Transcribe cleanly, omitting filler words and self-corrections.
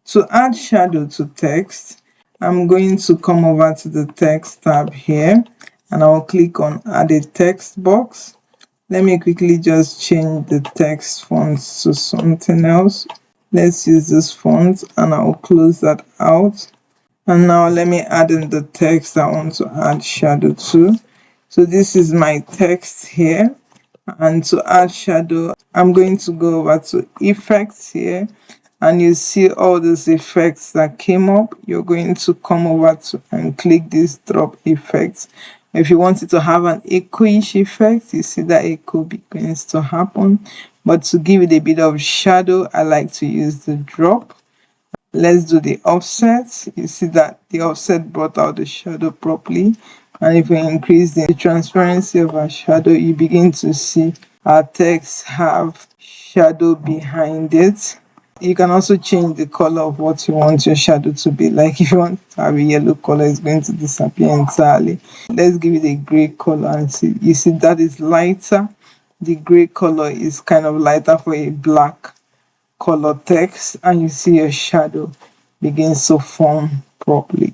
To add shadow to text, I'm going to come over to the text tab here and I'll click on add a text box. Let me quickly just change the text font to something else. Let's use this font and I'll close that out. And now let me add in the text I want to add shadow to. So this is my text here. And to add shadow, I'm going to go over to effects here, and you see all those effects that came up. You're going to come over to and click this drop effects. If you want it to have an echoish effect, you see that echo begins to happen. But to give it a bit of shadow, I like to use the drop. Let's do the offset. You see that the offset brought out the shadow properly. And if we increase the transparency of our shadow, you begin to see our text have shadow behind it. You can also change the color of what you want your shadow to be. Like if you want to have a yellow color, it's going to disappear entirely. Let's give it a gray color and see. You see that is lighter. The gray color is kind of lighter for a black color text, and you see your shadow begins to form properly.